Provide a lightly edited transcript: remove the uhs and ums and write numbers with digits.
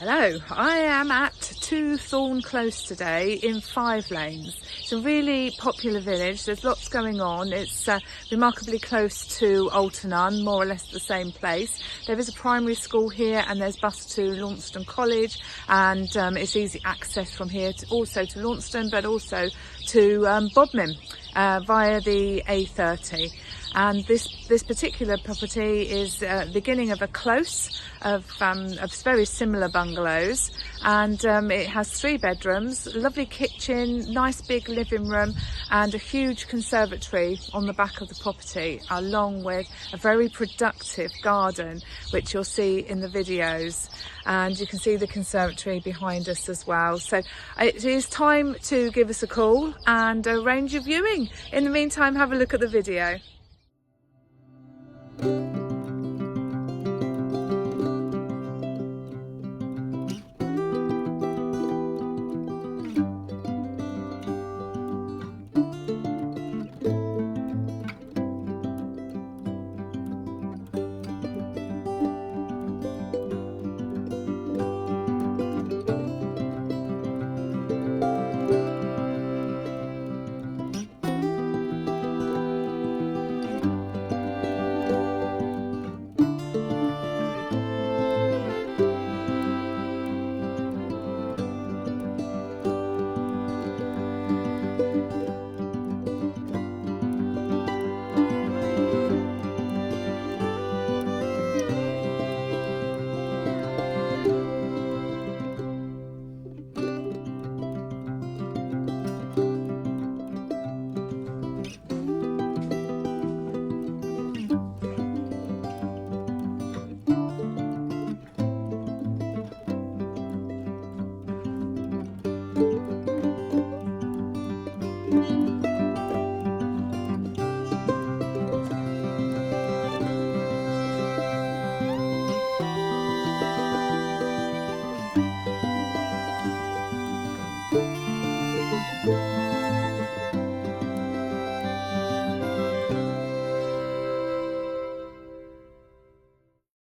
Hello, I am at 2 Thorn Close today in 5 lanes. It's a really popular village, there's lots going on. It's remarkably close to Alton, more or less the same place. There is a primary school here and there's bus to Launceston College, and it's easy access from here also to Launceston, but also to Bodmin via the A30. And this particular property is the beginning of a close of very similar bungalows, and it has 3 bedrooms, lovely kitchen, nice big living room, and a huge conservatory on the back of the property, along with a very productive garden, which you'll see in the videos. And you can see the conservatory behind us as well. So it is time to give us a call and arrange your viewing. In the meantime, have a look at the video.